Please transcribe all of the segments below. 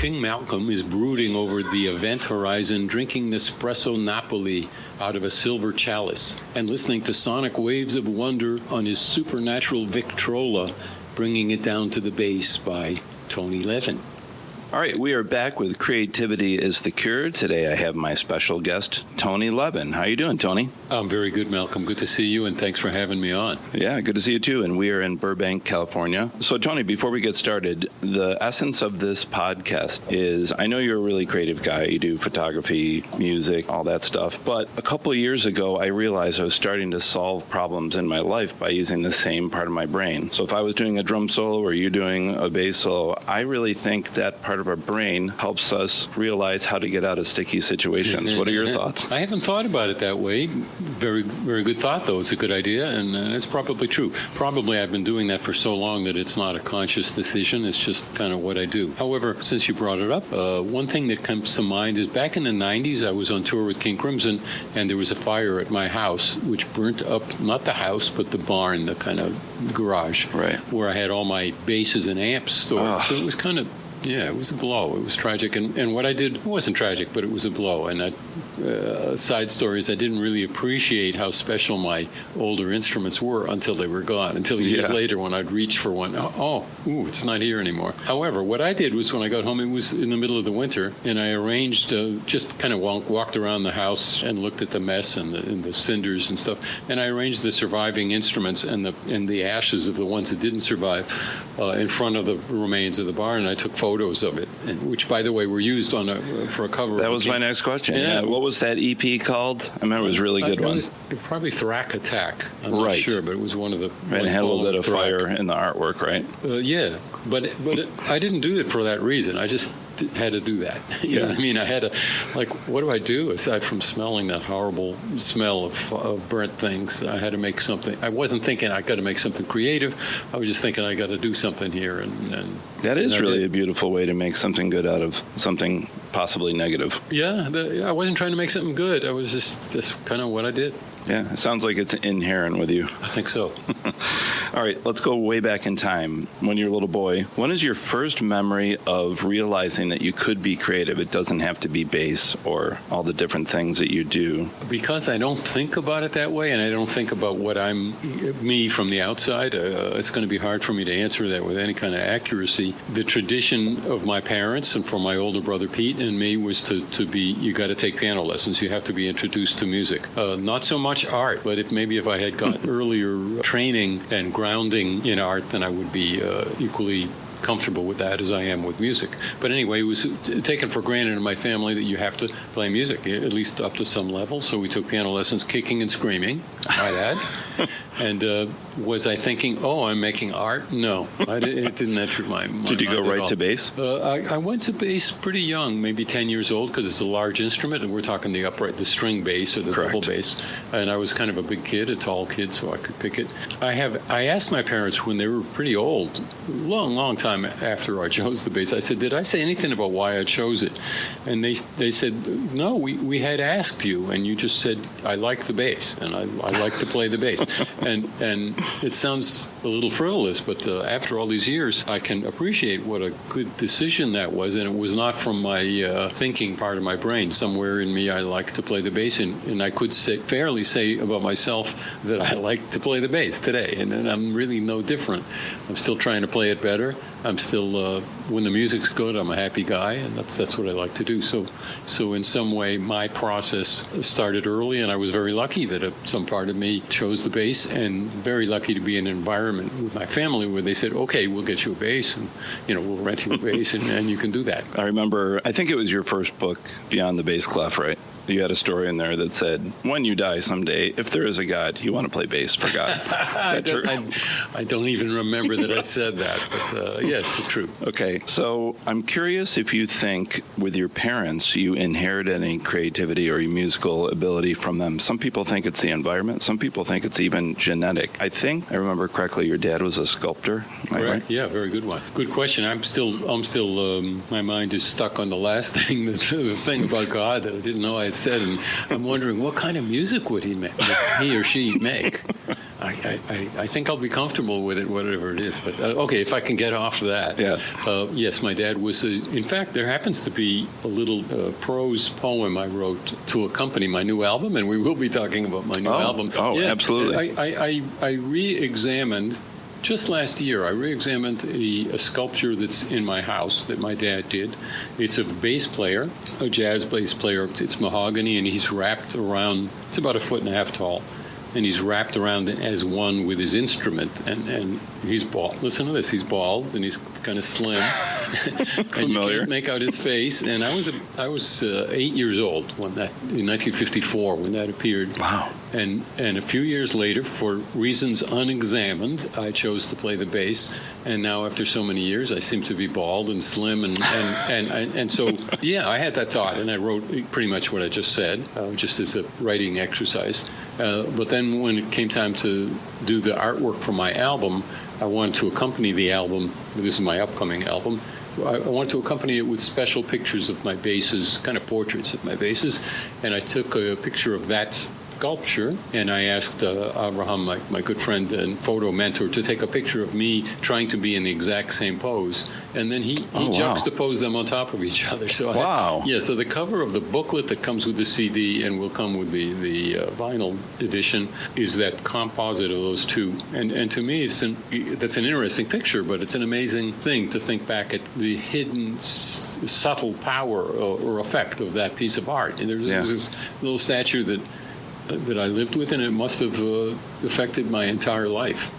King Malcolm is brooding over the event horizon, drinking Nespresso Napoli out of a silver chalice and listening to sonic waves of wonder on his supernatural Victrola, bringing it down to the bass by Tony Levin. All right, we are back with Creativity is the Cure. Today I have my special guest, Tony Levin. How you doing, Tony? I'm very good, Malcolm. Good to see you, and thanks for having me on. Yeah, good to see you too. And we are in Burbank, California. So, Tony, before we get started, the essence of this podcast is, I know you're a really creative guy. You do photography, music, all that stuff. But a couple of years ago, I realized I was starting to solve problems in my life by using the same part of my brain. So if I was doing a drum solo or you doing a bass solo, I really think that part of our brain helps us realize how to get out of sticky situations. What are your thoughts? I haven't thought about it that way. Very, very good thought, though. It's a good idea, and it's probably true. Probably I've been doing that for so long that it's not a conscious decision. It's just kind of what I do. However, since you brought it up, one thing that comes to mind is back in the 90s, I was on tour with King Crimson, and there was a fire at my house, which burnt up, not the house, but the barn, the kind of garage, right, where I had all my basses and amps stored. So it was kind of, yeah, it was a blow. It was tragic. And what I did, it wasn't tragic, but it was a blow. And side stories, I didn't really appreciate how special my older instruments were until they were gone. Until years later when I'd reach for one, it's not here anymore. However, what I did was when I got home, it was in the middle of the winter, and I arranged, just kind of walked around the house and looked at the mess and the cinders and stuff. And I arranged the surviving instruments and the ashes of the ones that didn't survive in front of the remains of the barn, and I took photos of it, which, by the way, were used for a cover. That was my next question. Yeah. What was that EP called? I remember it was a really good one. Probably Thrack Attack. I'm not sure, but it was one of the... And it had a little bit of fire in the artwork, right? Yeah, but I didn't do it for that reason. I just had to do that. You know what I mean? I had to, what do I do aside from smelling that horrible smell of burnt things? I had to make something. I wasn't thinking I got to make something creative. I was just thinking I got to do something here. And that is really a beautiful way to make something good out of something possibly negative. Yeah, I wasn't trying to make something good. I was just kind of what I did. Yeah, it sounds like it's inherent with you. I think so. All right, let's go way back in time. When you're a little boy, when is your first memory of realizing that you could be creative? It doesn't have to be bass or all the different things that you do. Because I don't think about it that way, and I don't think about what I'm, me from the outside, it's going to be hard for me to answer that with any kind of accuracy. The tradition of my parents and for my older brother Pete and me was to be, you got to take piano lessons. You have to be introduced to music. Not so much art, but if I had got earlier training and grounding in art, then I would be equally comfortable with that as I am with music. But anyway, it was taken for granted in my family that you have to play music, at least up to some level. So we took piano lessons, kicking and screaming, my dad. And was I thinking, I'm making art? No, it didn't enter my mind. Did you go right to bass? I went to bass pretty young, maybe 10 years old, because it's a large instrument, and we're talking the string bass or the double bass. And I was kind of a big kid, a tall kid, so I could pick it. I asked my parents when they were pretty old, long time after I chose the bass, I said, did I say anything about why I chose it? And they said, no, we had asked you, and you just said, I like the bass, and I like to play the bass. And it sounds a little frivolous, but after all these years, I can appreciate what a good decision that was, and it was not from my thinking part of my brain. Somewhere in me, I like to play the bass, and I could fairly say about myself that I like to play the bass today, and I'm really no different. I'm still trying to play it better. I'm still, when the music's good, I'm a happy guy, and that's what I like to do. So in some way, my process started early, and I was very lucky that some part of me chose the bass, and very lucky to be in an environment with my family where they said, okay, we'll get you a bass, and we'll rent you a bass, and you can do that. I remember, I think it was your first book, Beyond the Bass Clef, right? You had a story in there that said, when you die someday, if there is a God, you want to play bass for God. Is that true? I don't even remember that I said that, but yes, it's true. Okay, so I'm curious if you think with your parents you inherit any creativity or musical ability from them. Some people think it's the environment. Some people think it's even genetic. I think, I remember correctly, your dad was a sculptor. Correct. Right? Yeah, very good one. Good question. I'm still. My mind is stuck on the last thing, the thing about God that I didn't know I had said, and I'm wondering what kind of music would he or she make. I think I'll be comfortable with it, whatever it is. But okay, if I can get off that. Yeah. Yes, my dad was. In fact, there happens to be a little prose poem I wrote to accompany my new album, and we will be talking about my new album. Oh, yeah, absolutely. I re-examined. Just last year, I re-examined a sculpture that's in my house that my dad did. It's a bass player, a jazz bass player. It's mahogany, and he's wrapped around, it's about 1.5 feet tall, and he's wrapped around it as one with his instrument. And he's bald. Listen to this. He's bald, and he's kind of slim. And you can't make out his face. And I was 8 years old when that, in 1954, when that appeared. Wow. And a few years later, for reasons unexamined, I chose to play the bass. And now, after so many years, I seem to be bald and slim, and so yeah, I had that thought, and I wrote pretty much what I just said, just as a writing exercise. But then, when it came time to do the artwork for my album, I wanted to accompany the album. This is my upcoming album. I wanted to accompany it with special pictures of my basses, kind of portraits of my basses, and I took a picture of that sculpture, and I asked Abraham, my good friend and photo mentor, to take a picture of me trying to be in the exact same pose, and then he juxtaposed them on top of each other. So so the cover of the booklet that comes with the CD and will come with the vinyl edition is that composite of those two, and to me that's an interesting picture, but it's an amazing thing to think back at the hidden subtle power or effect of that piece of art. And there's this little statue that I lived with, and it must have affected my entire life.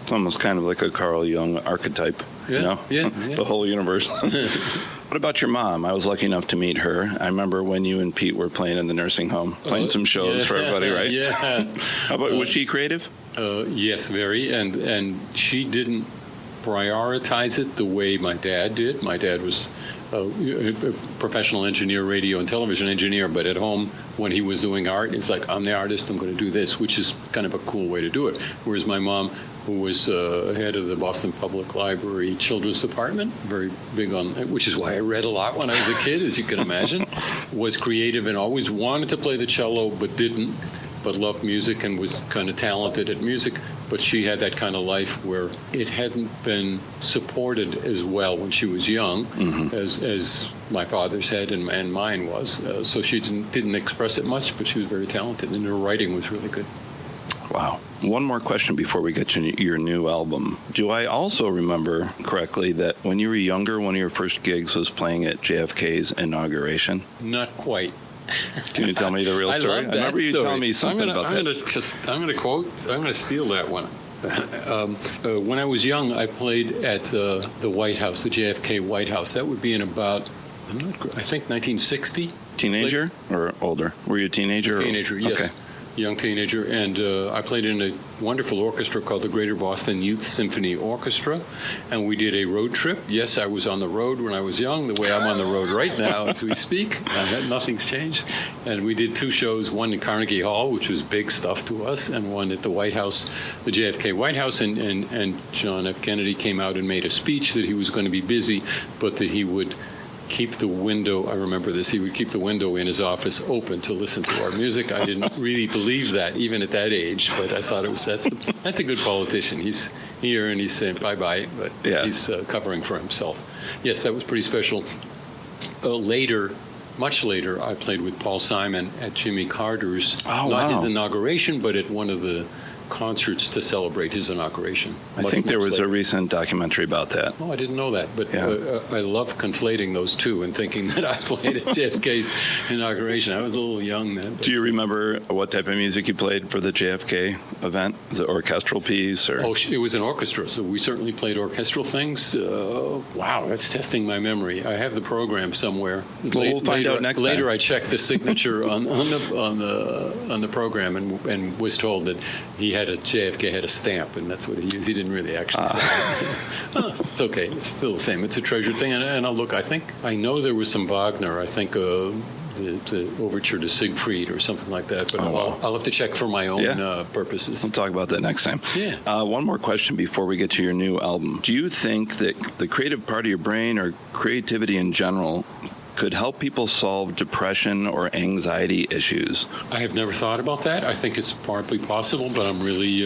It's almost kind of like a Carl Jung archetype, you know? Yeah. The whole universe. What about your mom? I was lucky enough to meet her. I remember when you and Pete were playing in the nursing home, playing some shows for everybody, right? Yeah. How about, was she creative? Yes, very, and she didn't prioritize it the way my dad did. My dad was a professional engineer, radio and television engineer, but at home, when he was doing art, it's like, I'm the artist, I'm going to do this, which is kind of a cool way to do it. Whereas my mom, who was head of the Boston Public Library Children's Department, very big on, which is why I read a lot when I was a kid, as you can imagine, was creative and always wanted to play the cello, but didn't, but loved music and was kind of talented at music. But she had that kind of life where it hadn't been supported as well when she was young as my father's had and mine was. So she didn't express it much, but she was very talented, and her writing was really good. Wow. One more question before we get to your new album. Do I also remember correctly that when you were younger, one of your first gigs was playing at JFK's inauguration? Not quite. Can you tell me the real story? I love that I remember you telling me something about that. I'm going to steal that one. When I was young, I played at the White House, the JFK White House. That would be in about, I think 1960. Teenager or older? Were you a teenager? Teenager, yes. Okay. Young teenager, and I played in a wonderful orchestra called the Greater Boston Youth Symphony Orchestra, and we did a road trip. Yes, I was on the road when I was young, the way I'm on the road right now as we speak. Nothing's changed. And we did two shows, one in Carnegie Hall, which was big stuff to us, and one at the White House, the JFK White House, and John F. Kennedy came out and made a speech that he was going to be busy, but that he would keep the window, I remember this, he would keep the window in his office open to listen to our music. I didn't really believe that, even at that age, but I thought that's a good politician. He's here and he's saying bye-bye, but he's covering for himself. Yes, that was pretty special. Much later, I played with Paul Simon at Jimmy Carter's, his inauguration, but at one of the concerts to celebrate his inauguration. I think there was a recent documentary about that. Oh, I didn't know that, but I love conflating those two and thinking that I played at JFK's inauguration. I was a little young then. Do you remember what type of music you played for the JFK event? Was it orchestral piece? Or? Oh, it was an orchestra, so we certainly played orchestral things. Wow, that's testing my memory. I have the program somewhere. We'll find out next time. Later, I checked the signature on the program and was told that JFK had a stamp, and that's what he used. He didn't really actually say it. Oh, it's okay. It's still the same. It's a treasured thing. And I'll look, I know there was some Wagner. I think the overture to Siegfried or something like that. But I'll have to check for my own purposes. We'll talk about that next time. Yeah. One more question before we get to your new album. Do you think that the creative part of your brain or creativity in general could help people solve depression or anxiety issues. I have never thought about that. I think it's partly possible, but I'm really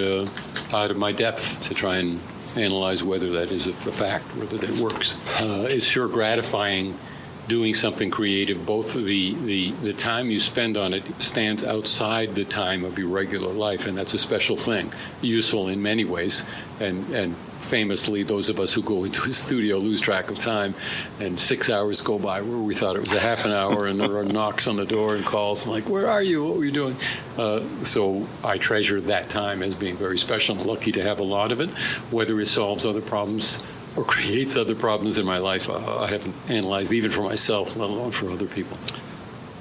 out of my depth to try and analyze whether that is a fact, whether that works. It's sure gratifying doing something creative. Both the time you spend on it stands outside the time of your regular life, and that's a special thing, useful in many ways. And famously, those of us who go into a studio lose track of time, and 6 hours go by where we thought it was a half an hour, and there are knocks on the door and calls like, "Where are you? What were you doing?" So I treasure that time as being very special. I'm lucky to have a lot of it. Whether it solves other problems or creates other problems in my life, I haven't analyzed even for myself, let alone for other people.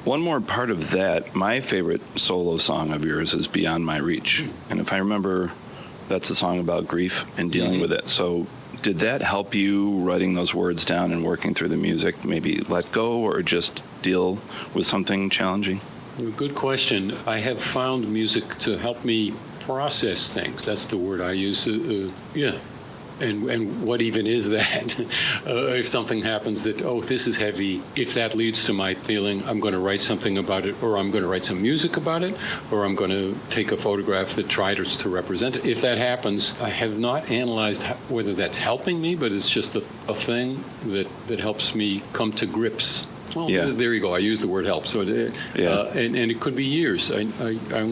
One more part of that, my favorite solo song of yours is Beyond My Reach. And if I remember, that's a song about grief and dealing with it. So did that help you writing those words down and working through the music, maybe let go or just deal with something challenging? Good question. I have found music to help me process things. That's the word I use. And what even is that? If something happens that, this is heavy, if that leads to my feeling, I'm going to write something about it, or I'm going to write some music about it, or I'm going to take a photograph that tries to represent it. If that happens, I have not analyzed whether that's helping me, but it's just a thing that helps me come to grips. Well, there you go. I used the word help. So, and it could be years. I'm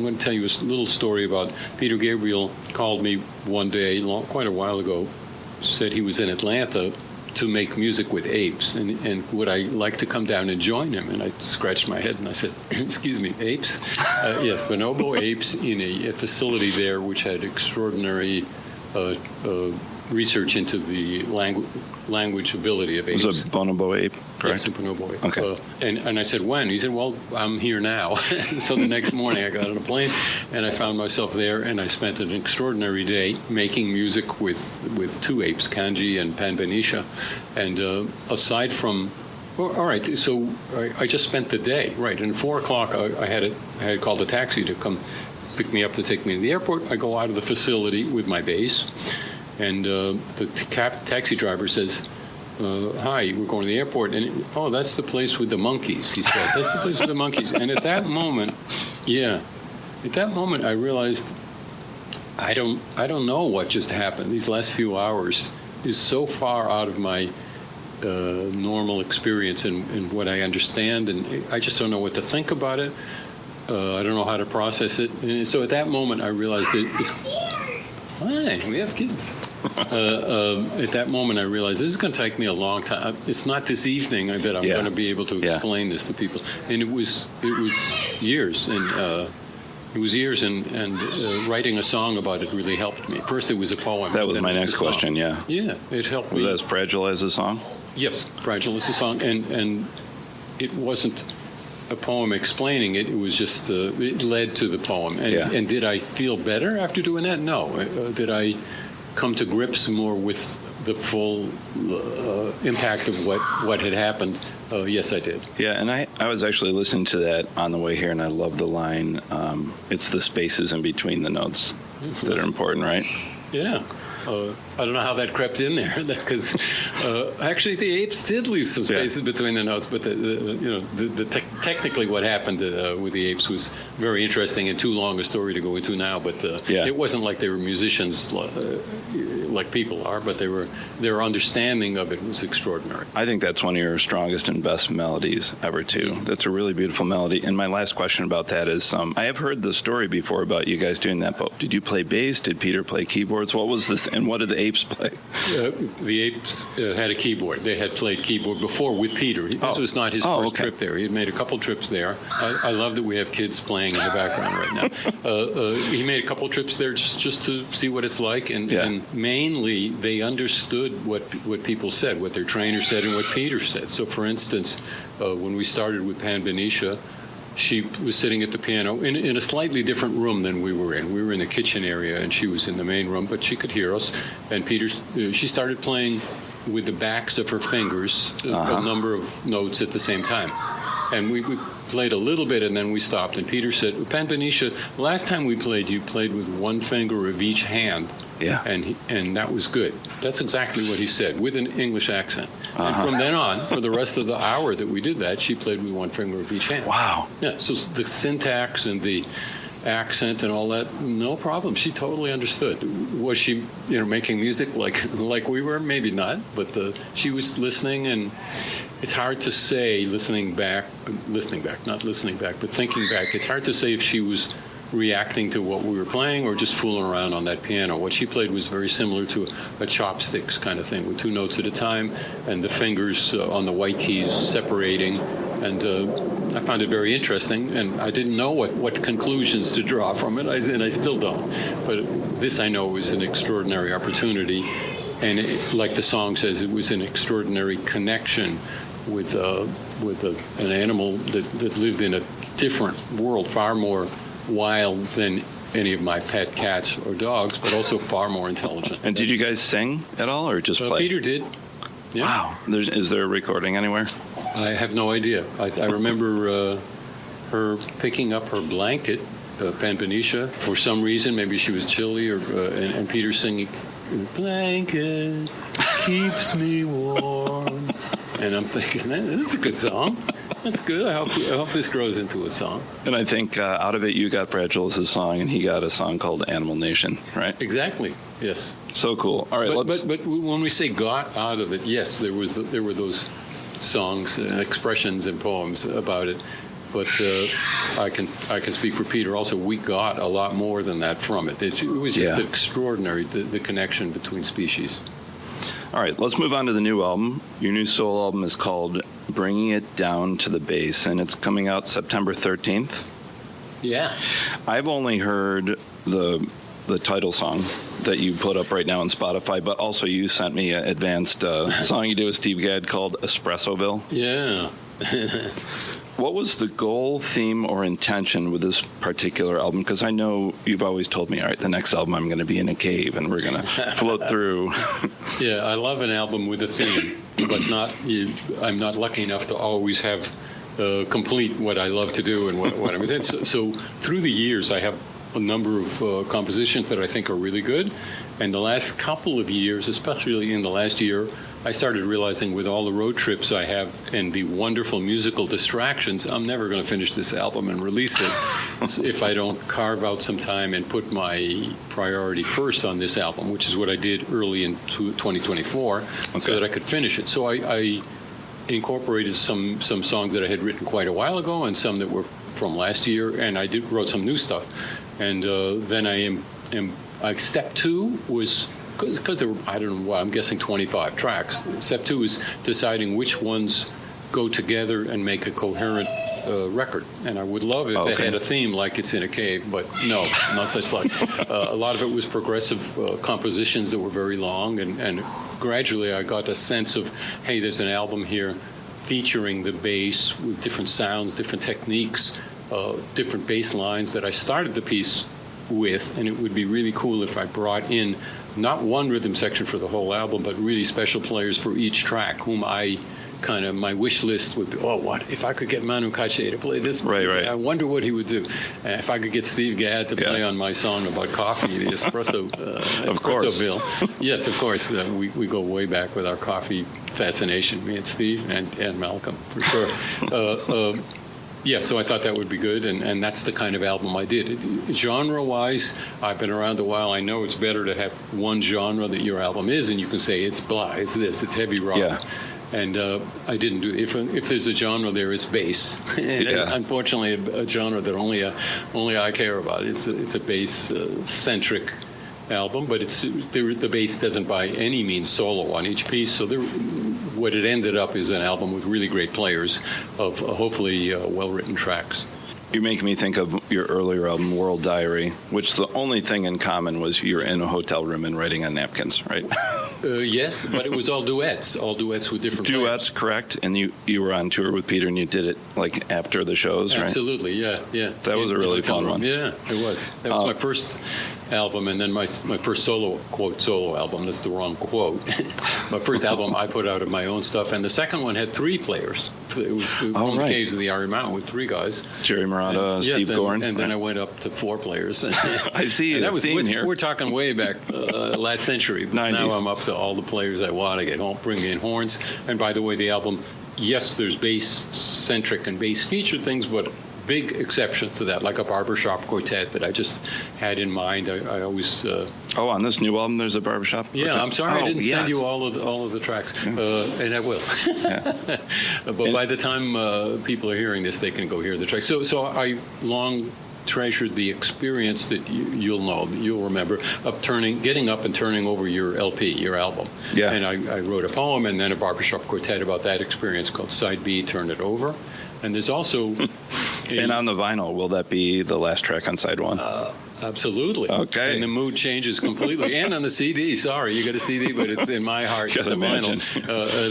going to tell you a little story about Peter Gabriel. Called me one day, quite a while ago, said he was in Atlanta to make music with apes, and would I like to come down and join him? And I scratched my head and I said, "Excuse me, apes?" Yes, bonobo apes in a facility there, which had extraordinary research into the language ability of apes. It was a bonobo ape, correct? Yes, a bonobo ape. Okay. And I said, when? He said, well, I'm here now. So the next morning I got on a plane and I found myself there, and I spent an extraordinary day making music with two apes, Kanji and Panbanisha. And aside from, all right, so I just spent the day, right, and at 4 o'clock I had called a taxi to come pick me up to take me to the airport. I go out of the facility with my bass. And the taxi driver says, "Hi, we're going to the airport." And that's the place with the monkeys. He said, "That's the place with the monkeys." And at that moment, I realized I don't know what just happened. These last few hours is so far out of my normal experience and what I understand, and I just don't know what to think about it. I don't know how to process it. And so at that moment, I realized that it's fine. We have kids. At that moment, I realized this is going to take me a long time. It's not this evening that I'm going to be able to explain this to people. And it was years, and writing a song about it really helped me. First, it was a poem. That was my next question. Yeah. Yeah, it helped me. Was that as fragile as a song? Yes, fragile as a song, and it wasn't a poem explaining it. It was just it led to the poem. And did I feel better after doing that? No. Did I come to grips more with the full impact of what had happened? Yes, I did. Yeah, and I was actually listening to that on the way here, and I love the line, it's the spaces in between the notes that are important, right? Yeah. I don't know how that crept in there, because actually the apes did leave some spaces between the notes. But technically, what happened with the apes was very interesting and too long a story to go into now. But it wasn't like they were musicians like people are, but their understanding of it was extraordinary. I think that's one of your strongest and best melodies ever, too. That's a really beautiful melody. And my last question about that is, I have heard the story before about you guys doing that, but did you play bass? Did Peter play keyboards? What was this, and what did the apes play? The apes had a keyboard. They had played keyboard before with Peter. This was not his first trip there. He had made a couple trips there. I love that we have kids playing in the background right now. He made a couple trips there just to see what it's like, and mainly they understood what people said, what their trainer said, and what Peter said. So, for instance, when we started with Panbanisha, she was sitting at the piano in a slightly different room than we were in. We were in the kitchen area, and she was in the main room, but she could hear us. And she started playing with the backs of her fingers a number of notes at the same time. And we played a little bit, and then we stopped. And Peter said, "Panbanisha, last time we played, you played with one finger of each hand." Yeah. And that was good. That's exactly what he said, with an English accent. And from then on, for the rest of the hour that we did that, she played with one finger of each hand. Wow. Yeah, so the syntax and the accent and all that, no problem. She totally understood. Was she, making music like we were? Maybe not, but she was listening, and it's hard to say, thinking back, but thinking back, it's hard to say if she was reacting to what we were playing or just fooling around on that piano. What she played was very similar to a chopsticks kind of thing, with 2 notes at a time and the fingers on the white keys separating. And I found it very interesting, and I didn't know what conclusions to draw from it, and I still don't. But this I know was an extraordinary opportunity, and like the song says, it was an extraordinary connection with an animal that lived in a different world, far more wild than any of my pet cats or dogs, but also far more intelligent. And did you guys sing at all, or just play? Peter did. Yeah. Wow. Is there a recording anywhere? I have no idea. I remember her picking up her blanket, Panpanisha, for some reason. Maybe she was chilly, and Peter singing, "Blanket keeps me warm." And I'm thinking, this is a good song. That's good. I hope this grows into a song. And I think out of it, you got Fragile as a song, and he got a song called Animal Nation, right? Exactly. Yes. So cool. All right. But when we say got out of it, yes, there were those songs and expressions and poems about it. But I can speak for Peter also. We got a lot more than that from it. It was just extraordinary, the connection between species. All right, let's move on to the new album. Your new solo album is called Bringing It Down to the Bass, and it's coming out September 13th. Yeah. I've only heard the title song that you put up right now on Spotify, but also you sent me an advanced song you did with Steve Gadd called Espressoville. Yeah. What was the goal, theme, or intention with this particular album? Because I know you've always told me, all right, the next album I'm going to be in a cave and we're going to float through. Yeah, I love an album with a theme, but I'm not lucky enough to always have complete what I love to do and what I'm doing. So through the years, I have a number of compositions that I think are really good. And the last couple of years, especially in the last year, I started realizing with all the road trips I have and the wonderful musical distractions, I'm never going to finish this album and release it if I don't carve out some time and put my priority first on this album, which is what I did early in 2024, so that I could finish it. So I incorporated some songs that I had written quite a while ago and some that were from last year, and I wrote some new stuff. And then step 2 was... Because there were, I don't know, I'm guessing 25 tracks. Step 2 is deciding which ones go together and make a coherent record. And I would love if it had a theme like It's in a Cave, but no, not such luck. A lot of it was progressive compositions that were very long, and gradually I got a sense of, hey, there's an album here featuring the bass with different sounds, different techniques, different bass lines that I started the piece with, and it would be really cool if I brought in not one rhythm section for the whole album, but really special players for each track, whom my wish list would be, what if I could get Manu Katché to play this? Right. I wonder what he would do. If I could get Steve Gadd to play on my song about coffee, the Espressoville. Yes, of course. We go way back with our coffee fascination, me and Steve and Malcolm, for sure. Yeah, so I thought that would be good, and that's the kind of album I did. Genre-wise, I've been around a while. I know it's better to have one genre that your album is, and you can say it's blah, it's this, it's heavy rock. Yeah. And I didn't do. If there's a genre there, it's bass. Unfortunately, a genre that only I care about. It's a bass-centric album, but the bass doesn't by any means solo on each piece. So what it ended up is an album with really great players of hopefully well-written tracks. You're making me think of your earlier album, World Diary, which the only thing in common was you're in a hotel room and writing on napkins, right? Yes, but it was all duets with different duets, players. Correct. And you were on tour with Peter, and you did it like after the shows, right? Absolutely, yeah. That was a really fun one. Yeah, it was. That was my first album, and then my first solo album. That's the wrong quote. My first album I put out of my own stuff, and the second one had 3 players. It was from the Caves of the Iron Mountain with 3 guys. Jerry Marotta, Steve Gorn. And then I went up to 4 players. I see. And that was here. We're talking way back last century. But 90s. now I'm up to all the players I want to get home, bring in horns. And by the way, the album, yes, there's bass-centric and bass-featured things, but big exceptions to that, like a barbershop quartet that I just had in mind. I always... on this new album, there's a barbershop quartet? Yeah, I'm sorry I didn't send you all of the tracks, and I will. But by the time people are hearing this, they can go hear the tracks. So I long treasured the experience that you'll remember of getting up and turning over your LP, your album. Yeah. And I wrote a poem and then a barbershop quartet about that experience called Side B, Turn It Over. And there's also... And on the vinyl, will that be the last track on side 1? Absolutely. Okay. And the mood changes completely. And on the CD, sorry, you got a CD, but it's in my heart. It's a vinyl.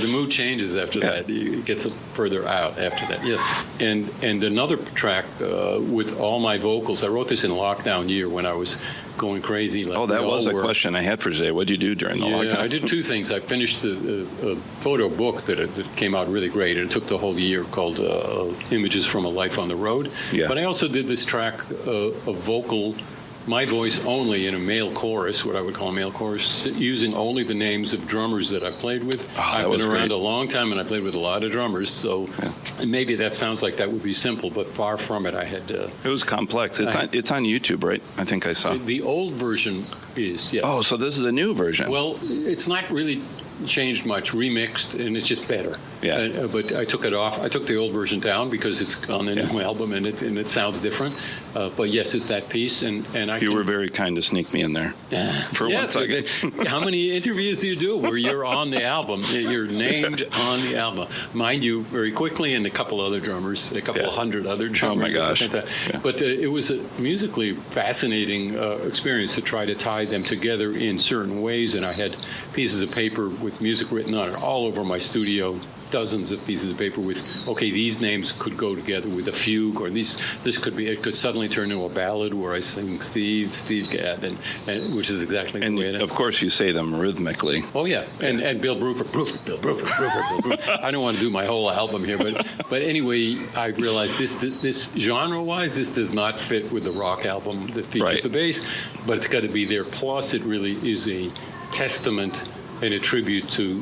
The mood changes after that. It gets further out after that. Yes. And another track with all my vocals. I wrote this in lockdown year when I was going crazy. Like that was a question I had for today. What did you do during the lockdown? I did 2 things. I finished a photo book that came out really great, and it took the whole year, called Images from a Life on the Road. Yeah. But I also did this track of vocal, my voice only, in a male chorus, what I would call a male chorus, using only the names of drummers that I played with. I've been around a long time, and I played with a lot of drummers, so maybe that sounds like that would be simple, but far from it. I had... it was complex. It's on YouTube, right? I think I saw. The old version is, yes. Oh, so this is a new version. Well, it's not really changed much, remixed, and it's just better. Yeah. But I took it off. I took the old version down because it's on the new album, and it sounds different. But yes, it's that piece, and You were very kind to sneak me in there for 1 second. How many interviews do you do where you're on the album? You're named on the album. Mind you, very quickly, and a couple other drummers, a couple of hundred other drummers. Oh, my gosh. But it was a musically fascinating experience to try to tie them together in certain ways, and I had pieces of paper with music written on it all over my studio, dozens of pieces of paper with, these names could go together with a fugue, or it could suddenly turn into a ballad where I sing Steve Gadd, and which is exactly the way it is. Of course, you say them rhythmically. Oh, yeah, and Bill Bruford. I don't want to do my whole album here, but anyway, I realized this genre-wise, this does not fit with the rock album that features the bass, but it's got to be there. Plus, it really is a testament and a tribute to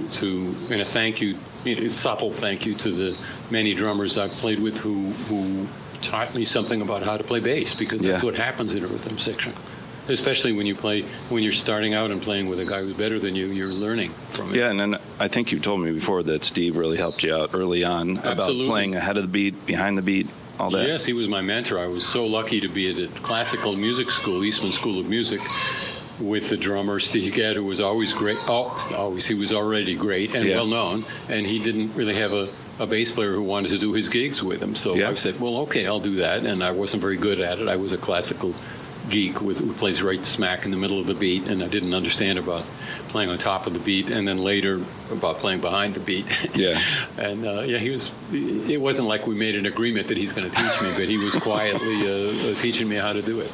and a thank you, a subtle thank you to the many drummers I've played with who taught me something about how to play bass, because that's what happens in a rhythm section. Especially when you're starting out and playing with a guy who's better than you, you're learning from it. Yeah, and then I think you told me before that Steve really helped you out early on about playing ahead of the beat, behind the beat, all that. Yes, he was my mentor. I was so lucky to be at a classical music school, Eastman School of Music, with the drummer Steve Gadd, who was always great. He was already great and well known, and he didn't really have a bass player who wanted to do his gigs with him. So I said, well, okay, I'll do that. And I wasn't very good at it. I was a classical geek who plays right smack in the middle of the beat, and I didn't understand about playing on top of the beat, and then later about playing behind the beat. Yeah. And it wasn't like we made an agreement that he's going to teach me, but he was quietly teaching me how to do it.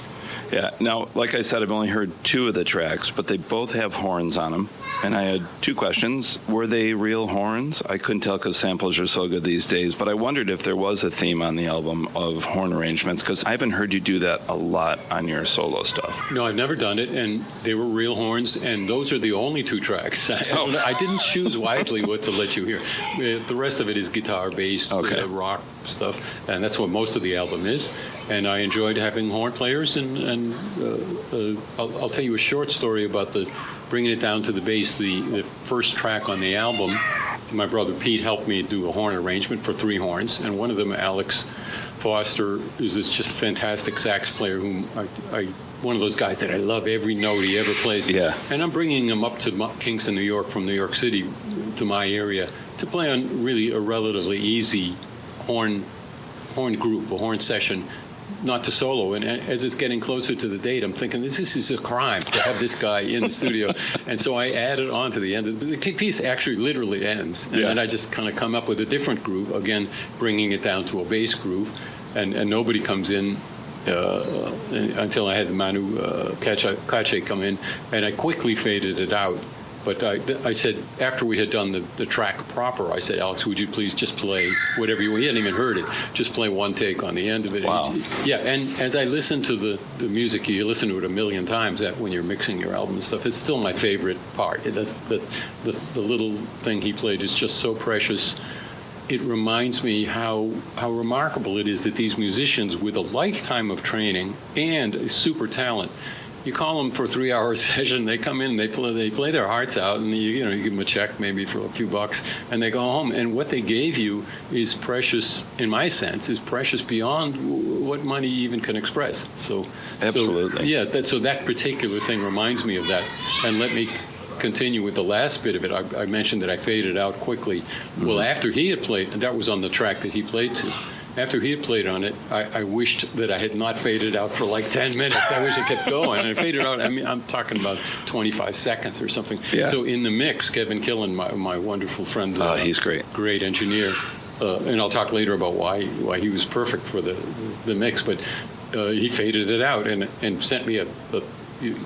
Yeah. Now, like I said, I've only heard 2 of the tracks, but they both have horns on them. And I had 2 questions. Were they real horns? I couldn't tell because samples are so good these days, but I wondered if there was a theme on the album of horn arrangements, because I haven't heard you do that a lot on your solo stuff. No, I've never done it, and they were real horns, and those are the only 2 tracks. I didn't choose wisely what to let you hear. The rest of it is guitar, bass, rock stuff, and that's what most of the album is. And I enjoyed having horn players, and I'll tell you a short story about bringing it down to the bass. The first track on the album, my brother Pete helped me do a horn arrangement for 3 horns, and one of them, Alex Foster, is this just fantastic sax player whom one of those guys that I love every note he ever plays. Yeah. And I'm bringing him up to Kingston, New York, from New York City to my area to play on really a relatively easy horn group, a horn session, not to solo. And as it's getting closer to the date, I'm thinking this is a crime to have this guy in the studio. And so I added on to the end. The piece actually literally ends. And then I just kind of come up with a different groove, again, bringing it down to a bass groove. And nobody comes in until I had the Manu Cache come in, and I quickly faded it out. But I said, after we had done the track proper, I said, Alex, would you please just play whatever you... He hadn't even heard it. Just play one take on the end of it. Wow. And as I listen to the music, you listen to it a million times when you're mixing your album and stuff, it's still my favorite part. The little thing he played is just so precious. It reminds me how remarkable it is that these musicians, with a lifetime of training and a super talent, you call them for a 3-hour session, they come in, they play their hearts out, and you give them a check maybe for a few bucks, and they go home. And what they gave you is precious, in my sense, is precious beyond what money even can express. So absolutely, so that particular thing reminds me of that. And let me continue with the last bit of it. I mentioned that I faded out quickly. Mm-hmm. Well, after he had played, that was on the track that he played to. After he had played on it, I wished that I had not faded out for like 10 minutes. I wish I kept going. And I faded out, I'm talking about 25 seconds or something. Yeah. So in the mix, Kevin Killen, my wonderful friend. He's great. Great engineer. And I'll talk later about why he was perfect for the mix. But he faded it out and sent me a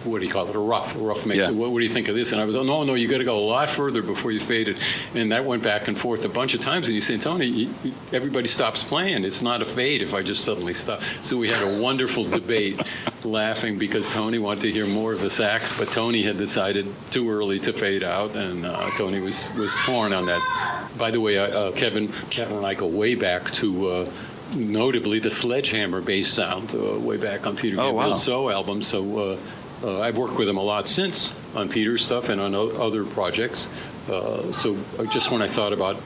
what do you call it? A rough mix. Yeah. What do you think of this? And I was, no, you got to go a lot further before you fade it. And that went back and forth a bunch of times. And you say, Tony, everybody stops playing. It's not a fade if I just suddenly stop. So we had a wonderful debate, laughing because Tony wanted to hear more of the sax, but Tony had decided too early to fade out, and Tony was torn on that. By the way, Kevin and I go way back to. Notably, the Sledgehammer bass sound way back on Peter Gabriel's So album. So I've worked with him a lot since on Peter's stuff and on other projects. So just when I thought about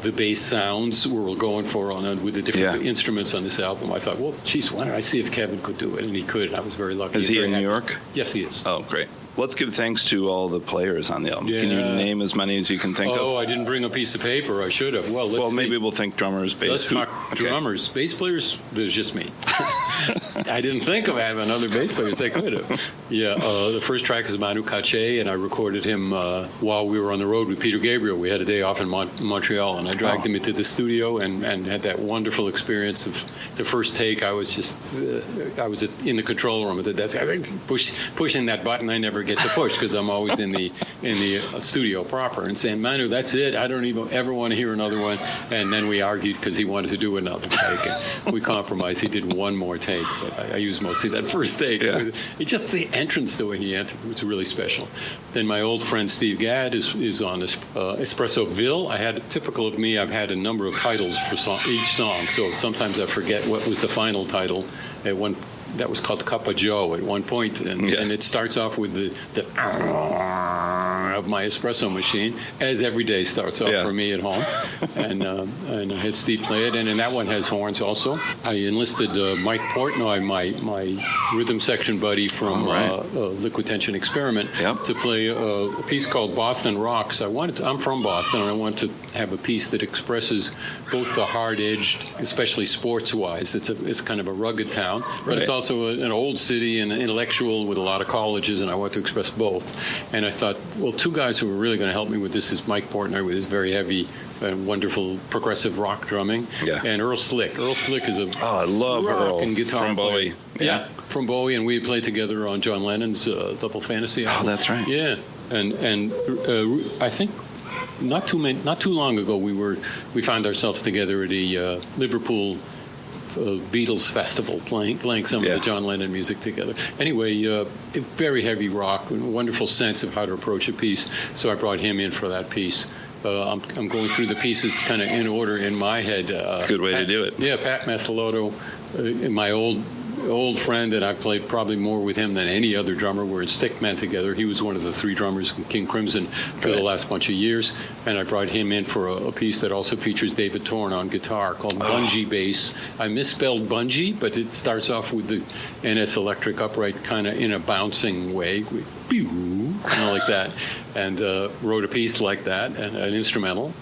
the bass sounds we were going for with the different instruments on this album, I thought, well, geez, why don't I see if Kevin could do it? And he could. And I was very lucky. Is he in New York? Yes, he is. Oh, great. Let's give thanks to all the players on the album. Yeah. Can you name as many as you can think of? Oh, I didn't bring a piece of paper. I should have. Well, maybe we'll think drummers, bass. Let's talk drummers. Bass players, there's just me. I didn't think of having other bass players. I could have. Yeah, the first track is Manu Cache, and I recorded him while we were on the road with Peter Gabriel. We had a day off in Montreal, and I dragged him into the studio and had that wonderful experience of the first take. I was in the control room at the desk, pushing that button I never get to push because I'm always in the studio proper, and saying, Manu, that's it. I don't even ever want to hear another one. And then we argued because he wanted to do another take, and we compromised. He did one more take, but I used mostly that first take. Yeah. It's just the entrance, the way he entered, was really special. Then my old friend Steve Gadd is on Espresso Ville. Typical of me, I've had a number of titles for each song, so sometimes I forget what was the final title. That was called Cup of Joe at one point, and it starts off with the of my espresso machine, as every day starts off for me at home, and I had Steve play it, and that one has horns also. I enlisted Mike Portnoy, my rhythm section buddy from Liquid Tension Experiment, to play a piece called Boston Rocks. I'm from Boston, and I wanted to have a piece that expresses both the hard-edged, especially sports-wise. It's kind of a rugged town, but it's also an old city and intellectual with a lot of colleges, and I want to express both. And I thought, well, two guys who are really going to help me with this is Mike Portnoy with his very heavy and wonderful progressive rock drumming, and Earl Slick. Earl Slick is I love Earl and guitar from Bowie. Yeah, from Bowie, and we played together on John Lennon's Double Fantasy album. Oh, that's right. Yeah, and I think not too long ago we found ourselves together at a Liverpool Beatles festival playing some of the John Lennon music together. Anyway, very heavy rock, wonderful sense of how to approach a piece. So I brought him in for that piece. I'm going through the pieces kind of in order in my head. It's a good way to do it. Yeah, Pat Mastelotto, my old friend, and I've played probably more with him than any other drummer. We're in Stickman together. He was one of the three drummers in King Crimson for the last bunch of years, and I brought him in for a piece that also features David Torn on guitar called Bungee Bass. I misspelled bungee, but it starts off with the NS Electric upright kind of in a bouncing way, kind of like that, and wrote a piece like that, and an instrumental.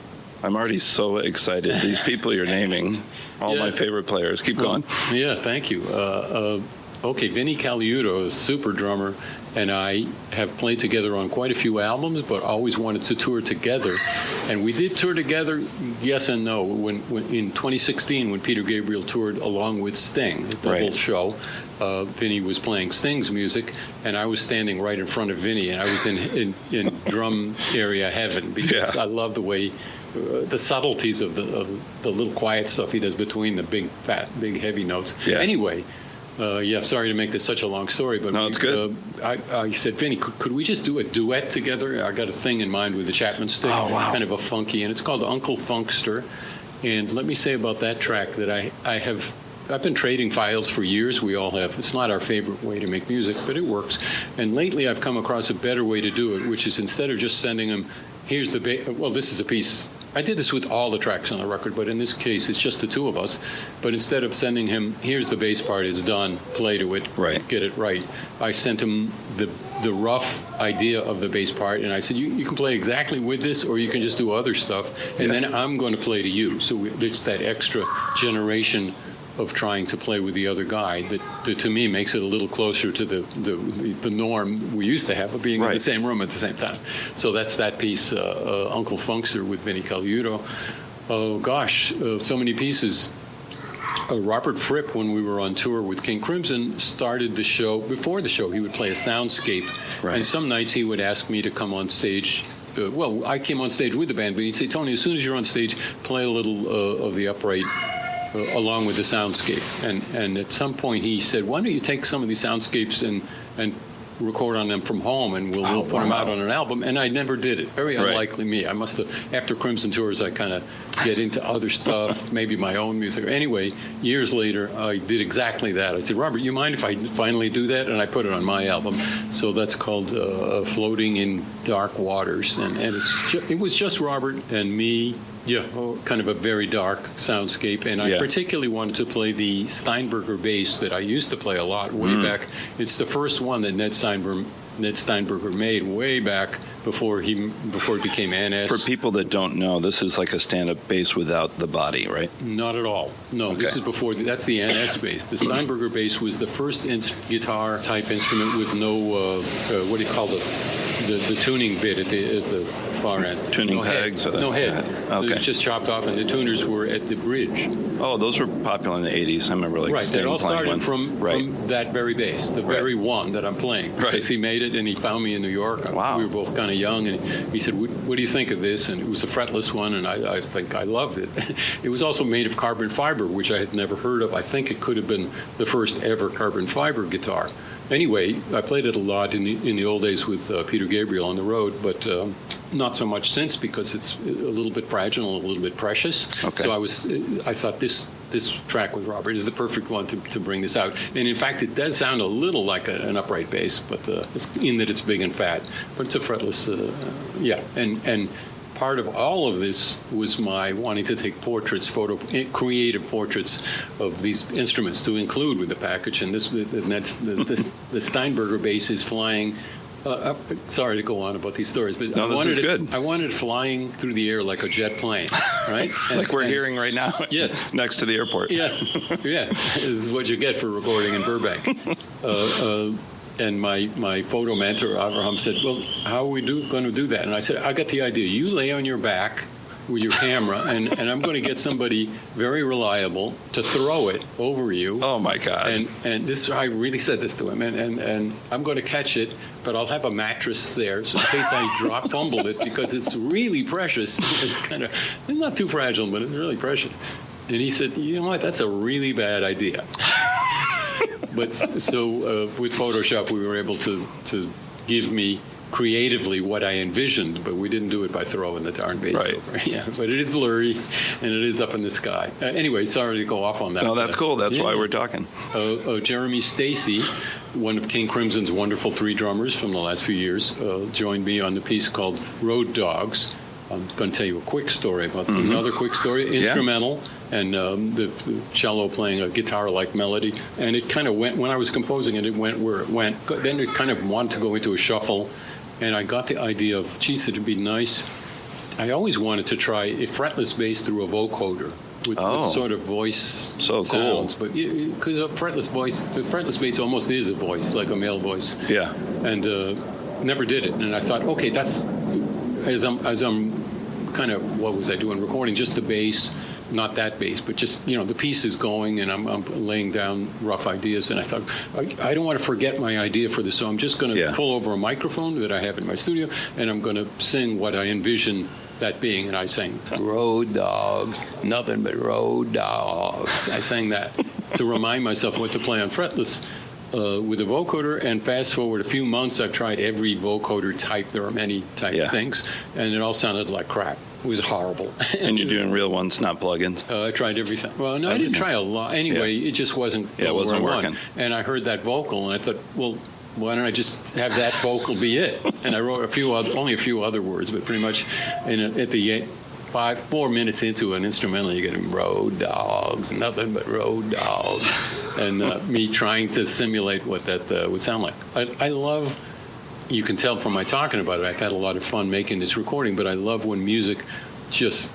I'm already so excited. These people you're naming, all my favorite players. Keep going. Yeah, thank you. Okay, Vinny Caliuto, a super drummer, and I have played together on quite a few albums, but always wanted to tour together. And we did tour together, yes and no. When in 2016, when Peter Gabriel toured along with Sting, the whole show, Vinny was playing Sting's music, and I was standing right in front of Vinny, and I was in drum area heaven, because I love the way the subtleties of the little quiet stuff he does between the big heavy notes. Anyway. Sorry to make this such a long story, but no, it's good. I said, Vinny, could we just do a duet together? I got a thing in mind with the Chapman Stick, kind of a funky, and it's called Uncle Funkster. And let me say about that track that I've been trading files for years. We all have. It's not our favorite way to make music, but it works. And lately I've come across a better way to do it, which is instead of just sending them, here's the this is a piece. I did this with all the tracks on the record, but in this case, it's just the two of us. But instead of sending him, here's the bass part, it's done, play to it, get it right, I sent him the rough idea of the bass part, and I said, you can play exactly with this, or you can just do other stuff, and then I'm going to play to you. So it's that extra generation of trying to play with the other guy that to me makes it a little closer to the norm we used to have of being in the same room at the same time. So that's that piece, Uncle Funkster with Vinny Colaiuto. Oh gosh, so many pieces. Robert Fripp, when we were on tour with King Crimson, started the show. Before the show, he would play a soundscape, and some nights he would ask me to come on stage. I came on stage with the band, but he'd say, Tony, as soon as you're on stage, play a little of the upright along with the soundscape. And at some point he said, why don't you take some of these soundscapes and record on them from home, and we'll put them out on an album. And I never did it. Very unlikely me. I must have, after Crimson tours, I kind of get into other stuff, maybe my own music. Anyway, years later, I did exactly that. I said, Robert, you mind if I finally do that? And I put it on my album. So that's called Floating in Dark Waters. And it was just Robert and me. Kind of a very dark soundscape, and I particularly wanted to play the Steinberger bass that I used to play a lot way back. It's the first one that Ned Steinberger made way back before it became NS. For people that don't know, this is like a stand-up bass without the body, right? Not at all. No, This is before. That's the NS bass. The Steinberger bass was the first guitar-type instrument with no, what do you call the tuning bit at the far end. Tuning pegs? No head. Okay. It was just chopped off, and the tuners were at the bridge. Oh, those were popular in the 80s. I remember Sting. It all started from that very bass, the very one that I'm playing. Because he made it, and he found me in New York. We were both kind of young, and he said, what do you think of this? And it was a fretless one, and I think I loved it. It was also made of carbon fiber, which I had never heard of. I think it could have been the first ever carbon fiber guitar. Anyway, I played it a lot in the old days with Peter Gabriel on the road, but not so much since, because it's a little bit fragile and a little bit precious. Okay. So I thought this track with Robert is the perfect one to bring this out. And in fact, it does sound a little like an upright bass, but it's in that it's big and fat. But it's a fretless, And part of all of this was my wanting to take creative portraits of these instruments to include with the package. And the Steinberger bass is flying. Sorry to go on about these stories, but I wanted it flying through the air like a jet plane, right? Like we're hearing right now. Yes. Next to the airport. Yes. Yeah. This is what you get for recording in Burbank. And my photo mentor, Abraham, said, well, how are we going to do that? And I said, I got the idea. You lay on your back with your camera, and I'm going to get somebody very reliable to throw it over you. Oh, my God. And I really said this to him, and I'm going to catch it, but I'll have a mattress there, so in case I fumble it, because it's really precious. It's not too fragile, but it's really precious. And he said, you know what, that's a really bad idea. But so with Photoshop, we were able to give me creatively what I envisioned, but we didn't do it by throwing the darn bass over. Yeah, but it is blurry, and it is up in the sky. Anyway, sorry to go off on that. No, that's cool. That's why we're talking. Jeremy Stacy, one of King Crimson's wonderful three drummers from the last few years, joined me on the piece called Road Dogs. I'm going to tell you a quick story about another quick story. Instrumental, and the cello playing a guitar-like melody. And it kind of went, when I was composing it, it went where it went. Then it kind of wanted to go into a shuffle. And I got the idea of, geez, it'd be nice. I always wanted to try a fretless bass through a vocoder with sort of voice sounds. But because a fretless bass almost is a voice, like a male voice. Yeah. and never did it. And I thought, okay, that's as I'm kind of, what was I doing? Recording just the bass, not that bass, but just, the piece is going, and I'm laying down rough ideas. And I thought, I don't want to forget my idea for this, so I'm just going to pull over a microphone that I have in my studio, and I'm going to sing what I envision that being. And I sang, road dogs, nothing but road dogs. I sang that to remind myself what to play on fretless with a vocoder. And fast forward a few months, I've tried every vocoder type. There are many type things, and it all sounded like crap. It was horrible. And you're doing real ones, not plugins? I tried everything. Well, no, I didn't try a lot. Anyway, it just wasn't it wasn't working. And I heard that vocal, and I thought, well, why don't I just have that vocal be it? And I wrote only a few other words, but pretty much at the 4 minutes into an instrumental, you get road dogs, nothing but road dogs, and me trying to simulate what that would sound like. I love. You can tell from my talking about it, I've had a lot of fun making this recording, but I love when music just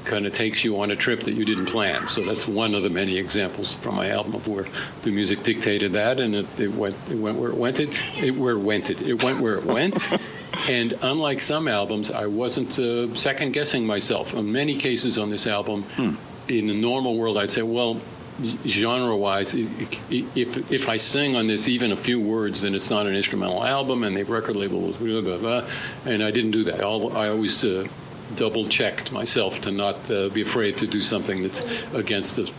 kind of takes you on a trip that you didn't plan. So that's one of the many examples from my album of where the music dictated that, and it went where it went. It went where it went. And unlike some albums, I wasn't second-guessing myself. In many cases on this album, in the normal world, I'd say, well, genre-wise, if I sing on this even a few words, then it's not an instrumental album, and the record label was blah, blah, blah. And I didn't do that. I always double-checked myself to not be afraid to do something that's against the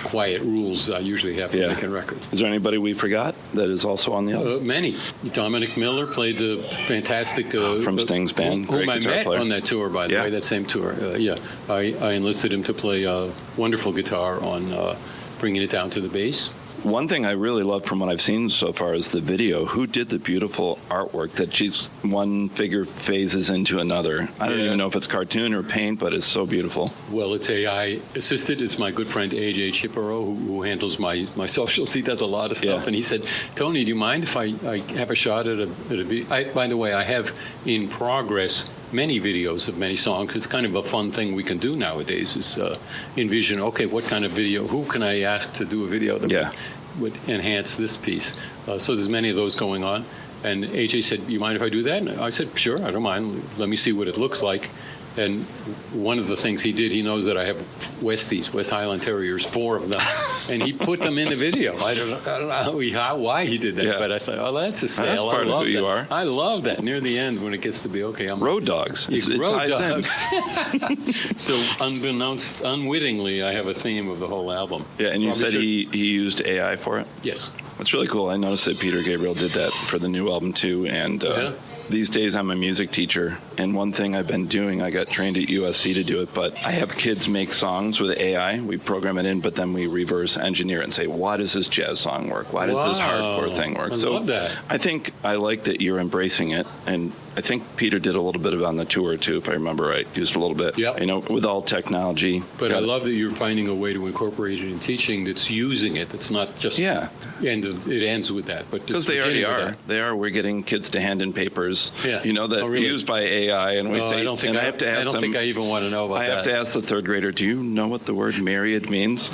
quiet rules I usually have for making records. Is there anybody we forgot that is also on the album? Many. Dominic Miller played the fantastic... from Sting's band. Whom I met on that tour, by the way, that same tour. I enlisted him to play wonderful guitar on bringing it down to the bass. One thing I really love from what I've seen so far is the video. Who did the beautiful artwork that she's one figure phases into another? I don't even know if it's cartoon or paint, but it's so beautiful. Well, it's AI assisted. It's my good friend AJ Chipero who handles my socials. He does a lot of stuff. And he said, Tony, do you mind if I have a shot at a video? By the way, I have in progress many videos of many songs. It's kind of a fun thing we can do nowadays is envision, okay, what kind of video, who can I ask to do a video that would enhance this piece? So there's many of those going on. And AJ said, you mind if I do that? And I said, sure, I don't mind. Let me see what it looks like. And one of the things he did, he knows that I have West Highland Terriers, 4 of them, and he put them in the video. I don't know why he did that, but I thought, that's a sale. That's part of who you are. I love that. Near the end, when it gets to be, okay, I'm... Road dogs. Road dogs. So unwittingly, I have a theme of the whole album. Yeah, and you said he used AI for it? Yes. That's really cool. I noticed that Peter Gabriel did that for the new album, too, and... These days, I'm a music teacher, and one thing I've been doing, I got trained at USC to do it, but I have kids make songs with AI. We program it in, but then we reverse engineer it and say, why does this jazz song work? Why does this hardcore thing work? I love that. I think I like that you're embracing it, and I think Peter did a little bit of it on the tour, too, if I remember right. Used a little bit. Yep. With all technology. But I love that you're finding a way to incorporate it in teaching that's using it. That's not just... it ends with that. Because they already are. They are. We're getting kids to hand in papers, used by AI, and we say... I don't think I even want to know about that. I have to ask the third grader, do you know what the word myriad means?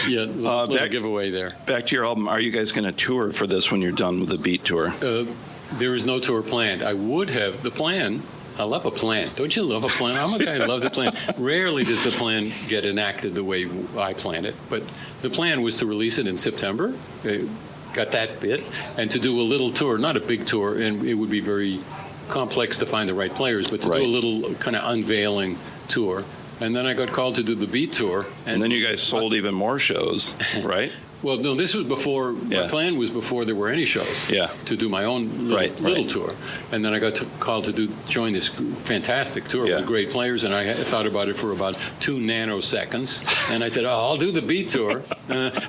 Little giveaway there. Back to your album. Are you guys going to tour for this when you're done with the Beat tour? There is no tour planned. I would have the plan. I love a plan. Don't you love a plan? I'm a guy who loves a plan. Rarely does the plan get enacted the way I plan it. But the plan was to release it in September. Got that bit. And to do a little tour, not a big tour, and it would be very complex to find the right players, but to do a little kind of unveiling tour. And then I got called to do the Beat tour. And then you guys sold even more shows, right? Well, no, this was before, my plan was before there were any shows to do my own little tour. And then I got called to join this fantastic tour with great players, and I thought about it for about 2 nanoseconds. And I said, I'll do the Beat tour.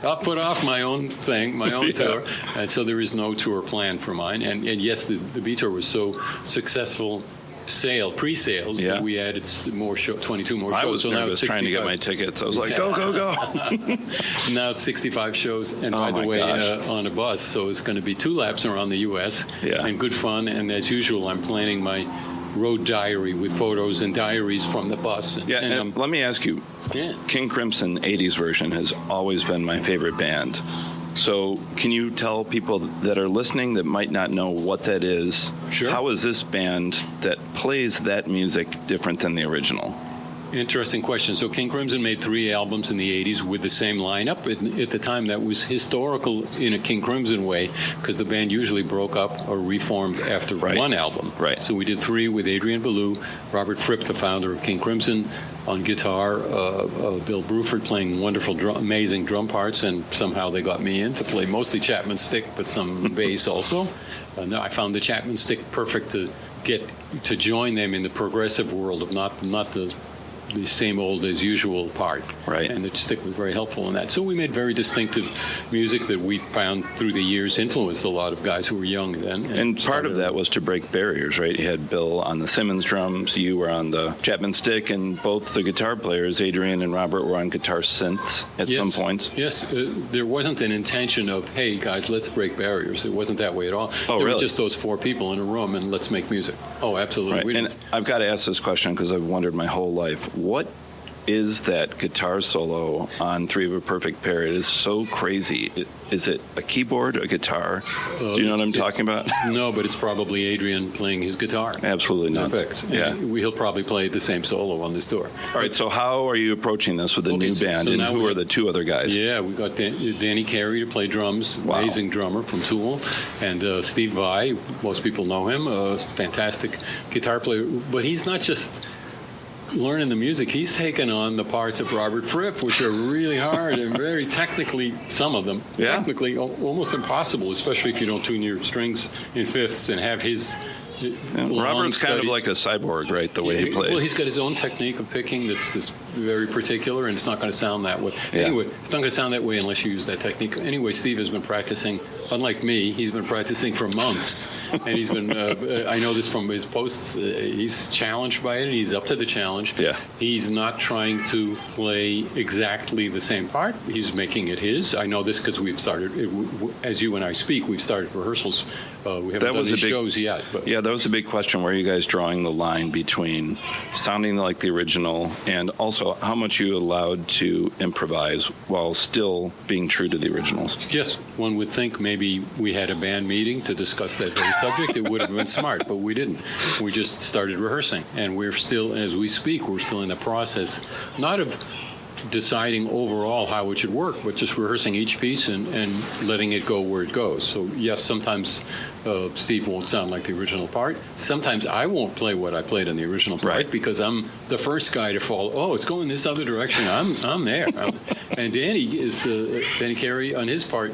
I'll put off my own thing, my own tour. And so there is no tour planned for mine. And yes, the Beat tour was so successful. Pre-sales, that we added 22 more shows. I was nervous trying to get my tickets. I was like, go. Now it's 65 shows, and by the way, on a bus, so it's going to be 2 laps around the U.S., and good fun, and as usual, I'm planning my road diary with photos and diaries from the bus. And let me ask you, King Crimson 80s version has always been my favorite band. So can you tell people that are listening that might not know what that is? Sure. How is this band that plays that music different than the original? Interesting question. So King Crimson made 3 albums in the 80s with the same lineup. At the time, that was historical in a King Crimson way, because the band usually broke up or reformed after one album. Right. So we did 3 with Adrian Belew, Robert Fripp, the founder of King Crimson, on guitar, Bill Bruford playing wonderful, amazing drum parts, and somehow they got me in to play mostly Chapman Stick, but some bass also. I found the Chapman Stick perfect to get to join them in the progressive world of not the same old as usual part. Right. And the stick was very helpful in that. So we made very distinctive music that we found through the years influenced a lot of guys who were young then. And part of that was to break barriers, right? You had Bill on the Simmons drums, you were on the Chapman Stick, and both the guitar players, Adrian and Robert, were on guitar synths at some points. Yes. There wasn't an intention of, hey, guys, let's break barriers. It wasn't that way at all. Oh, there really? were just those 4 people in a room, and let's make music. Oh, absolutely. Right. And I've got to ask this question because I've wondered my whole life. What is that guitar solo on Three of a Perfect Pair? It is so crazy. Is it a keyboard, a guitar? Do you know what I'm talking about? No, but it's probably Adrian playing his guitar. Absolutely nuts. Effects. Yeah. He'll probably play the same solo on this tour. All right, so how are you approaching this with a new band, and who are the 2 other guys? Yeah, we got Danny Carey to play drums, amazing drummer from Tool, and Steve Vai, most people know him, a fantastic guitar player, but he's not just learning the music, he's taken on the parts of Robert Fripp, which are really hard and very technically, some of them, technically almost impossible, especially if you don't tune your strings in fifths and have his Robert's kind of like a cyborg, right, the way he plays. Well, he's got his own technique of picking that's very particular, and it's not going to sound that way. Yeah. Anyway, it's not going to sound that way unless you use that technique. Anyway, Steve has been practicing. Unlike me, he's been practicing for months, and he's been, I know this from his posts, he's challenged by it, and he's up to the challenge. Yeah. He's not trying to play exactly the same part. He's making it his. I know this because we've started, as you and I speak, we've started rehearsals. We haven't done these shows yet. But. Yeah, that was a big question. Where are you guys drawing the line between sounding like the original and also how much you allowed to improvise while still being true to the originals? Yes, one would think maybe we had a band meeting to discuss that very subject. It would have been smart, but we didn't. We just started rehearsing, and we're still, as we speak, we're still in the process, not of deciding overall how it should work, but just rehearsing each piece and letting it go where it goes. So yes, sometimes Steve won't sound like the original part. Sometimes I won't play what I played in the original part because I'm the first guy to fall. Oh, it's going this other direction. I'm there. And Danny Carey on his part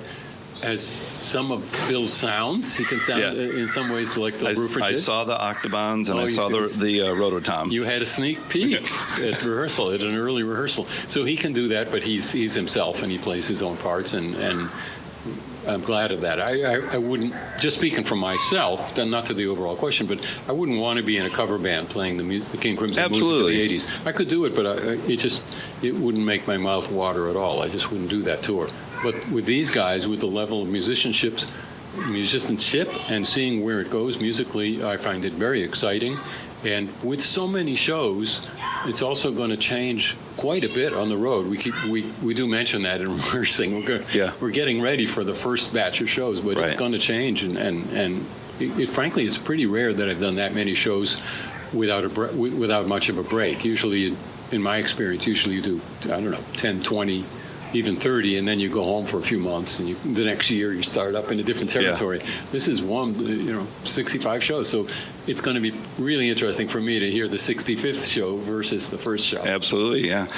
has some of Bill's sounds. He can sound in some ways like Bill Bruford did. I saw the octobans and I saw the rototom. You had a sneak peek at rehearsal, at an early rehearsal. So he can do that, but he's himself and he plays his own parts, and I'm glad of that. I wouldn't, just speaking for myself, not to the overall question, but I wouldn't want to be in a cover band playing the King Crimson music of the 80s. I could do it, but it wouldn't make my mouth water at all. I just wouldn't do that tour. But with these guys, with the level of musicianship and seeing where it goes musically, I find it very exciting. And with so many shows, it's also going to change quite a bit on the road. We do mention that in rehearsing. We're getting ready for the first batch of shows, but it's going to change. And frankly, it's pretty rare that I've done that many shows without much of a break. Usually, in my experience, you do, 10, 20, even 30, and then you go home for a few months, and the next year you start up in a different territory. This is 65 shows, so it's going to be really interesting for me to hear the 65th show versus the first show. Absolutely, yeah.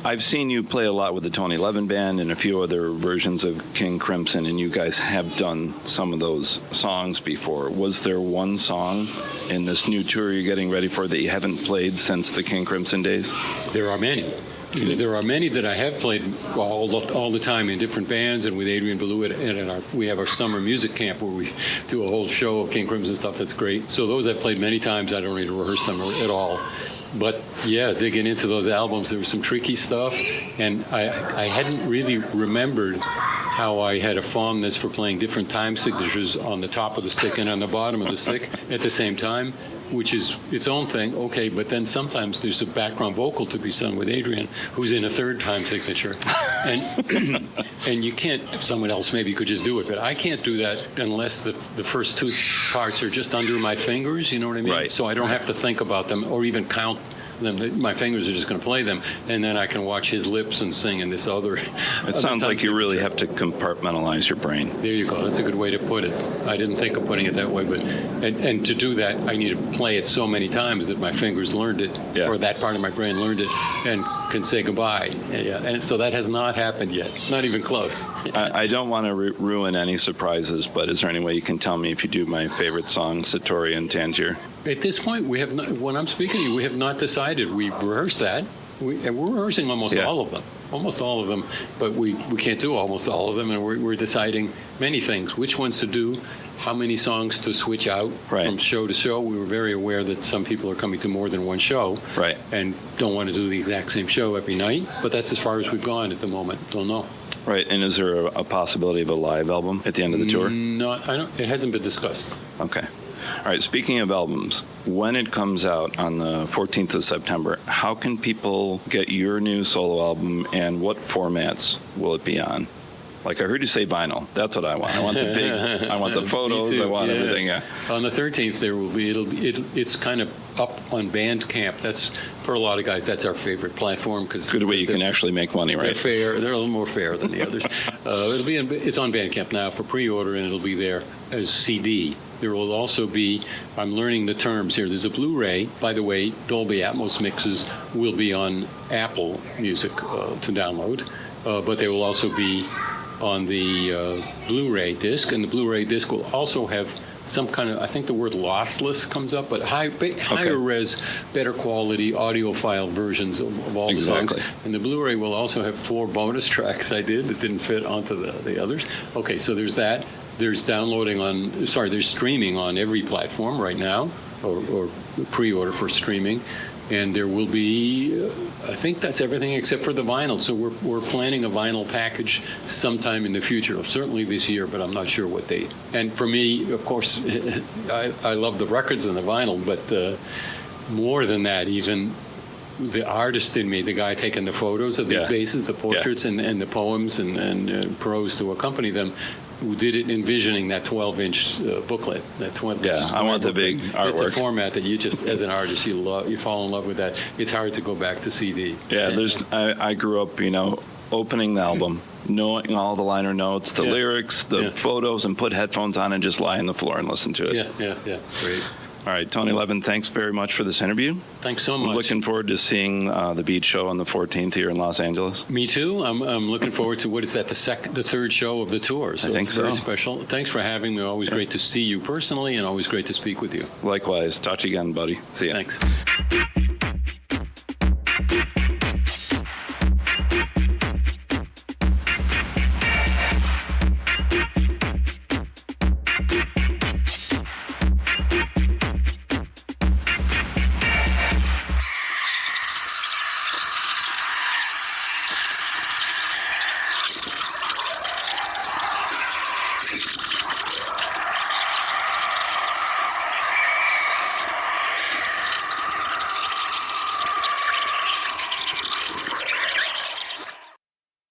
I've seen you play a lot with the Tony Levin Band and a few other versions of King Crimson, and you guys have done some of those songs before. Was there one song in this new tour you're getting ready for that you haven't played since the King Crimson days? There are many. There are many that I have played all the time in different bands, and with Adrian Belew we have our summer music camp where we do a whole show of King Crimson stuff that's great. So those I've played many times. I don't need to rehearse them at all. But yeah, digging into those albums, there was some tricky stuff, and I hadn't really remembered how I had a fondness for playing different time signatures on the top of the stick and on the bottom of the stick at the same time. which is its own thing. Okay, but then sometimes there's a background vocal to be sung with Adrian, who's in a third time signature, and you can't. Someone else maybe could just do it, but I can't do that unless the first two parts are just under my fingers. You know what I mean? Right. So I don't have to think about them or even count them. My fingers are just going to play them, and then I can watch his lips and sing in this other. It sounds like you really have to compartmentalize your brain. There you go. That's a good way to put it. I didn't think of putting it that way, but and to do that, I need to play it so many times that my fingers learned it, or that part of my brain learned it, and can say goodbye. Yeah, and so that has not happened yet. Not even close. I don't want to ruin any surprises, but is there any way you can tell me if you do my favorite song, Satori and Tangier? At this point, we have not, when I'm speaking to you, we have not decided. We rehearsed that. We're rehearsing almost all of them, but we can't do almost all of them, and we're deciding many things, which ones to do, how many songs to switch out from show to show. We were very aware that some people are coming to more than one show and don't want to do the exact same show every night, but that's as far as we've gone at the moment. Don't know. Right, and is there a possibility of a live album at the end of the tour? No, it hasn't been discussed. Okay. All right, speaking of albums, when it comes out on the 14th of September, how can people get your new solo album, and what formats will it be on? Like I heard you say vinyl. That's what I want. I want the big, I want the photos, I want everything. Yeah. On the 13th, there will be, it's kind of up on Bandcamp. That's, for a lot of guys, that's our favorite platform. Good way you can actually make money, right? They're a little more fair than the others. It's on Bandcamp now for pre-order, and it'll be there as CD. There will also be, I'm learning the terms here, there's a Blu-ray. By the way, Dolby Atmos mixes will be on Apple Music to download, but they will also be on the Blu-ray disc, and the Blu-ray disc will also have some kind of, I think the word lossless comes up, but higher res, better quality audiophile versions of all the songs. And the Blu-ray will also have 4 bonus tracks I did that didn't fit onto the others. Okay, so there's that. There's there's streaming on every platform right now, or pre-order for streaming. And there will be, I think that's everything except for the vinyl. So we're planning a vinyl package sometime in the future, certainly this year, but I'm not sure what date. And for me, of course, I love the records and the vinyl, but more than that, even the artist in me, the guy taking the photos of these basses, the portraits and the poems and prose to accompany them, who did it envisioning that 12-inch booklet, that 12-inch I want the big artwork. It's a format that you just, as an artist, you fall in love with that. It's hard to go back to CD. Yeah, I grew up, opening the album, knowing all the liner notes, the lyrics, the photos, and put headphones on and just lie on the floor and listen to it. Yeah, great. All right, Tony Levin, thanks very much for this interview. Thanks so much. I'm looking forward to seeing the Beach Show on the 14th here in Los Angeles. Me too. I'm looking forward to, what is that, the third show of the tour. So I think it's so. Very special. Thanks for having me. Always great to see you personally, and always great to speak with you. Likewise. Talk to you again, buddy. See ya. Thanks.